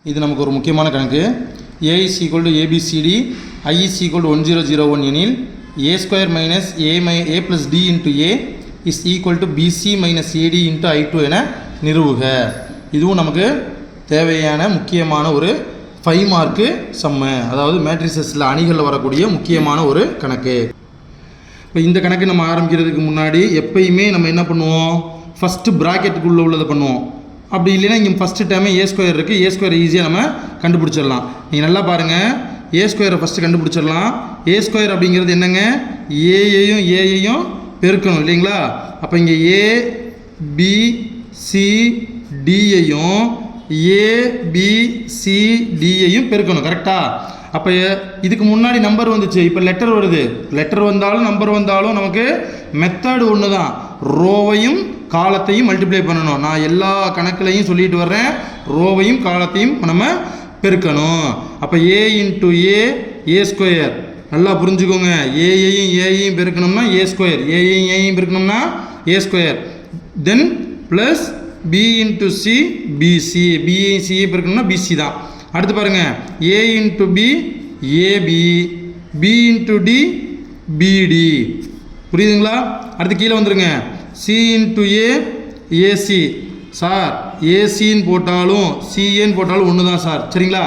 இது நமக்கு ஒரு முக்கியமான கணக்கு. a is equal to abcd, I is equal to 1001 எனில் a square minus a plus d into a is equal to bc minus ad into I2 என நிறுவுக. இதுவும் நமக்கு தேவையான முக்கியமான ஒரு 5 மார்க்கு சம்மு, அதாவது மேட்ரிசஸில் அணிகளில் வரக்கூடிய முக்கியமான ஒரு கணக்கு. இப்போ இந்த கணக்கு நம்ம ஆரம்பிக்கிறதுக்கு முன்னாடி எப்பயுமே நம்ம என்ன பண்ணுவோம், ஃபஸ்ட்டு ப்ராக்கெட்டுக்குள்ளே உள்ளதை பண்ணுவோம். அப்படி இல்லைன்னா இங்கே ஃபஸ்ட்டு டைமே ஏ ஸ்கொயர் இருக்குது, ஏ ஸ்கொயர் ஈஸியாக நம்ம கண்டுபிடிச்சிடலாம். நீங்கள் நல்லா பாருங்கள், ஏ ஸ்கொயரை ஃபஸ்ட்டு கண்டுபிடிச்சிடலாம். ஏ ஸ்கொயர் அப்படிங்கிறது என்னங்க, ஏயையும் பெருக்கணும் இல்லைங்களா. அப்போ இங்கே ஏ பி சி டியையும் ஏபிசிடியையும் பெருக்கணும், கரெக்டாக. அப்போ இதுக்கு முன்னாடி நம்பர் வந்துச்சு, இப்போ லெட்டர் வருது. லெட்டர் வந்தாலும் நம்பர் வந்தாலும் நமக்கு மெத்தடு ஒன்று தான், ரோவையும் காலத்தையும் மல்டிப்ளை பண்ணணும். நான் எல்லா கணக்குலையும் சொல்லிட்டு வர்றேன், ரோவையும் காலத்தையும் நம்ம பெருக்கணும். அப்போ ஏ இன்ட்டு ஏ ஸ்கொயர், நல்லா புரிஞ்சுக்கோங்க. ஏயையும் பெருக்கணும்னா ஏ ஸ்கொயர், ஏயையும் பெருக்கணும்னா A square. Then plus B into C BC, பிஐயும் சியை பெருக்கணும்னா பிசி தான். அடுத்து பாருங்கள், A into B AB, B into D BD, புரியுதுங்களா. அடுத்து கீழே வந்துருங்க, சி இன்ட்டு ஏசி. சார் ஏசின்னு போட்டாலும் சிஏன்னு போட்டாலும் ஒன்று தான் சார், சரிங்களா.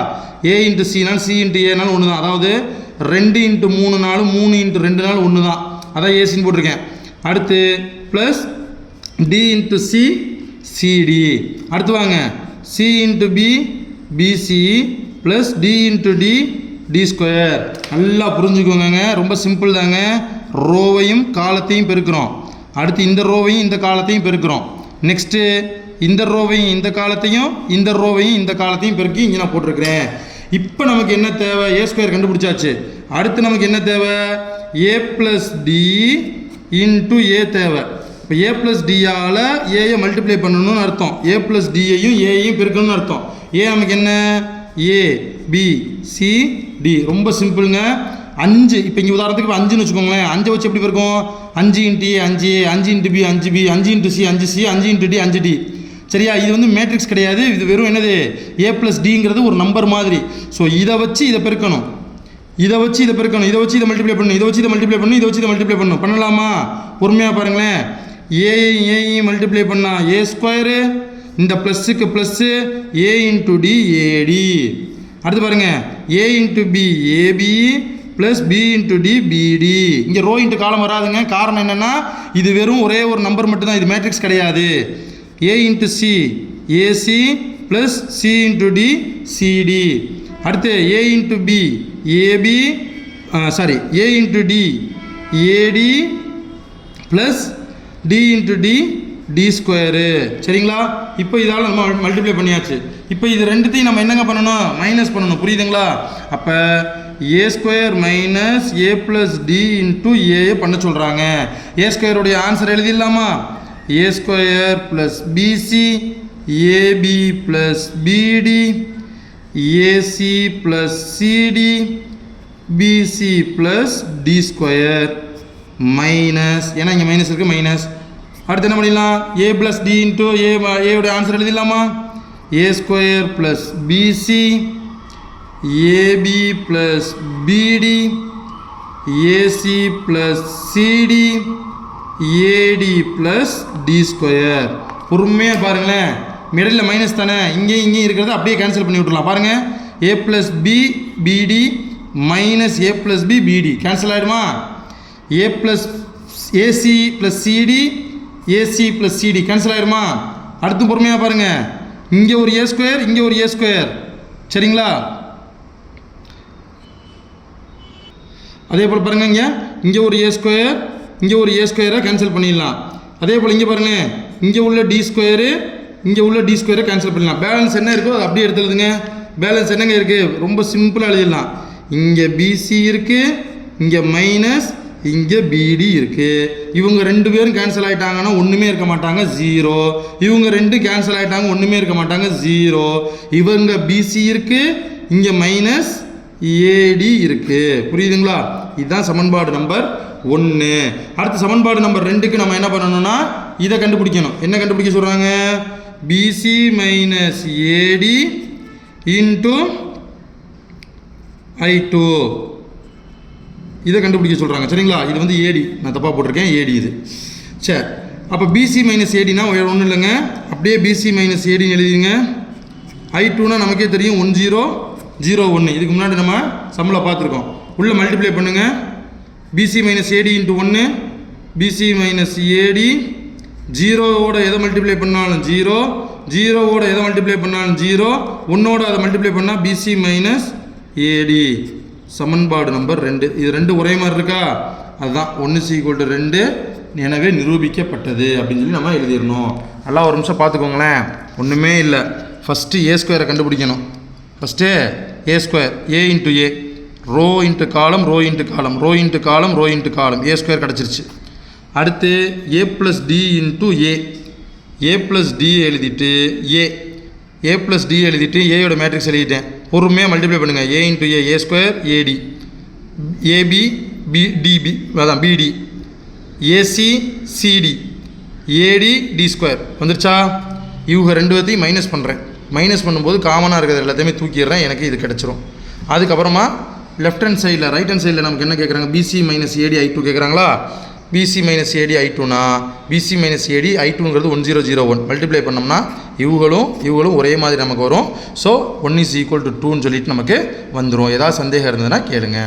ஏ இன்ட்டு சினாலும் சி இன்ட்டு ஏனாலும் ஒன்று தான், அதாவது 2 இன்ட்டு 3 நாளும் 3 இன்ட்டு 2 நாளும் ஒன்று தான், அதான் ஏசின்னு போட்டிருக்கேன். அடுத்து plus D into C CD. அடுத்து வாங்க, C into B BC plus D into D square. நல்லா புரிஞ்சுக்கோங்க, ரொம்ப சிம்பிள் தாங்க. ரோவையும் காலத்தையும் பெருக்கிறோம். அடுத்து இந்த ரோவையும் இந்த காலத்தையும் பெருக்கிறோம். நெக்ஸ்ட்டு இந்த ரோவையும் இந்த காலத்தையும் இந்த ரோவையும் இந்த காலத்தையும் பெருக்கி இங்கே நான் போட்டிருக்கிறேன். இப்போ நமக்கு என்ன தேவை, ஏ ஸ்கொயர் கண்டுபிடிச்சாச்சு. அடுத்து நமக்கு என்ன தேவை, ஏ ப்ளஸ் டி இன்ட்டு ஏ தேவை. இப்போ ஏ ப்ளஸ் டியால் ஏயை மல்டிப்ளை பண்ணணும்னு அர்த்தம், ஏ ப்ளஸ் டியையும் ஏயையும் பெருக்கணும்னு அர்த்தம். ஏ நமக்கு என்ன, ஏ பி சி டி, ரொம்ப சிம்பிளுங்க. 5, இப்போ இங்கே உதாரணத்துக்கு 5ன்னு வச்சுக்கோங்களேன். 5 வச்சு எப்படி இருக்கும், 5 into A 5 A, 5 into B 5 B, 5 into C 5 C, 5 into D 5 D, சரியா. இது வந்து மேட்ரிக்ஸ் கிடையாது, இது வெறும் என்னது, ஏ ப்ளஸ் டிங்கிறது ஒரு நம்பர் மாதிரி. ஸோ இதை வச்சு இதை பெருக்கணும், இதை வச்சு இதை பெருக்கணும், இதை வச்சு இதை மல்டிப்ளை பண்ணணும், இதை வச்சு இதை மல்டிப்ளை பண்ணணும், இதை வச்சு இதை மல்டிப்ளை பண்ணணும். பண்ணலாமா, பொறுமையாக பாருங்களேன். ஏயையும் மல்டிப்ளை பண்ணால் ஏ ஸ்கொயரு, இந்த ப்ளஸ்ஸுக்கு plus A into D AD. அடுத்து பாருங்கள், A into B AB plus B into D BD. இங்கே ரோ இன்ட்டு காலம் வராதுங்க, காரணம் என்னென்னா இது வெறும் ஒரே ஒரு நம்பர் மட்டும்தான், இது மேட்ரிக்ஸ் கிடையாது. A into C AC plus C into D CD. அடுத்து A into B AB A into D AD plus D into D square, சரிங்களா. இப்போ இதால் நம்ம மல்டிப்ளை பண்ணியாச்சு. இப்போ இது ரெண்டுத்தையும் நம்ம என்னங்க பண்ணணும், மைனஸ் பண்ணணும், புரியுதுங்களா. அப்போ A square minus A plus D into A பண்ண சொல்கிறாங்க. ஏ ஸ்கொயருடைய ஆன்சர் எழுதிடலாமா, A square plus BC AB plus BD AC plus CD BC plus D square minus, ஏன்னா இங்கே மைனஸ் இருக்குது, மைனஸ். அடுத்து என்ன பண்ணிடலாம், ஏ ப்ளஸ் டி இன்ட்டு ஏவுடைய ஆன்சர் எழுதிடலாமா, A square plus BC AB plus BD AC plus CD AD plus D square. பொறுமையாக பாருங்களேன், மிடில் மைனஸ் தானே, இங்கேயும் இருக்கிறத அப்படியே கேன்சல் பண்ணி விட்டுலாம். பாருங்கள், A plus B BD minus A plus B BD cancel ஆகிடுமா. A plus AC plus CD AC plus CD cancel ஆகிடுமா. அடுத்து பொறுமையாக பாருங்கள், இங்கே ஒரு ஏ ஸ்கொயர் இங்கே ஒரு ஏ ஸ்கொயர், சரிங்களா. அதே போல் பாருங்கள், இங்கே ஒரு ஏ ஸ்கொயர் இங்கே ஒரு ஏ ஸ்கொயரை கேன்சல் பண்ணிடலாம். அதே போல் இங்கே பாருங்கள், இங்கே உள்ள டி ஸ்கொயரு இங்கே உள்ள டி ஸ்கொயரை கேன்சல் பண்ணிடலாம். பேலன்ஸ் என்ன இருக்கோ அது அப்படியே எடுத்துடுதுங்க. பேலன்ஸ் என்னங்க இருக்குது, ரொம்ப சிம்பிளாக எழுதிடலாம். இங்கே பிசி இருக்குது, இங்கே மைனஸ், இங்கே பிடி இருக்குது. இவங்க 2 பேரும் கேன்சல் ஆகிட்டாங்கன்னா ஒன்றுமே இருக்க மாட்டாங்க, 0. இவங்க 2 கேன்சல் ஆகிட்டாங்க, ஒன்றுமே இருக்க மாட்டாங்க, 0. இவங்க பிசி இருக்குது, இங்கே மைனஸ் ஏடி இருக்குது, புரியுதுங்களா. இதுதான் சமன்பாடு நம்பர் 1. அடுத்து சமன்பாடு நம்பர் 2க்கு நம்ம என்ன பண்ணணும்னா இதை கண்டுபிடிக்கணும். என்ன கண்டுபிடிக்க சொல்கிறாங்க, பிசி மைனஸ் ஏடி இன்ட்டு I2 இதை கண்டுபிடிக்க சொல்கிறாங்க. சரிங்களா? இது வந்து ஏடி, நான் தப்பாக போட்டிருக்கேன், ஏடி இது. சரி, அப்போ பிசி மைனஸ் ஏடினா ஒன்றும் இல்லைங்க, அப்படியே பிசி மைனஸ் ஏடின்னு எழுதிங்க. I2னா நமக்கே தெரியும் 1001. இதுக்கு முன்னாடி நம்ம சம்மில் பார்த்துருக்கோம். உள்ளே மல்டிப்ளை பண்ணுங்கள். பிசி மைனஸ் ஏடி இன்ட்டு 1, பிசி மைனஸ் ஏடி, ஜீரோவோட எதை மல்டிப்ளை பண்ணாலும் 0, ஜீரோவோட எதை மல்டிப்ளை பண்ணாலும் 0, 1ஓட அதை மல்டிப்ளை பண்ணால் பிசி மைனஸ் ஏடி. சமன்பாடு நம்பர் 2. இது 2 ஒரே மாதிரி இருக்கா? அதுதான் 1 = 2, எனவே நிரூபிக்கப்பட்டது அப்படின்னு சொல்லி நம்ம எழுதிடணும். நல்லா ஒரு நிமிஷம் பார்த்துக்கோங்களேன். ஒன்றுமே இல்லை, ஃபஸ்ட்டு ஏ ஸ்கொயரை கண்டுபிடிக்கணும். First A square, A into A, row into column, row into column, row into column, row into column, A square கிடச்சிருச்சு. அடுத்து A plus D into A, A plus D எழுதிட்டு ஏ ப்ளஸ் டி எழுதிட்டு ஏயோட matrix எழுதிட்டேன். பொறுமையாக multiply பண்ணுங்கள். ஏ into A, A square AD, AB DP, அதான் பிடி, AC CD, ஏடி D square வந்துருச்சா? இவங்க 2 பேர்த்தையும் மைனஸ் பண்ணுறேன். மைனஸ் பண்ணும்போது காமனாக இருக்கிறது எல்லாத்தையுமே தூக்கிடுறேன், எனக்கு இது கிடச்சிரும். அதுக்கப்புறமா லெஃப்ட் ஹேண்ட் சைடில், ரைட் ஹேண்ட் சைடில் நமக்கு என்ன கேட்குறாங்க? பிசி மைனஸ் ஏடி I2 கேட்குறாங்களா? பிசி மைனஸ் ஏடி I2னா பிசி மைனஸ் ஏடி I2ங்கிறது 1001 மல்டிப்ளை பண்ணோம்னா இவங்களும் ஒரே மாதிரி நமக்கு வரும். ஸோ 1 = 2ன்னு சொல்லிட்டு நமக்கு வந்துடும். ஏதாவது சந்தேகம் இருந்ததுன்னா கேளுங்க.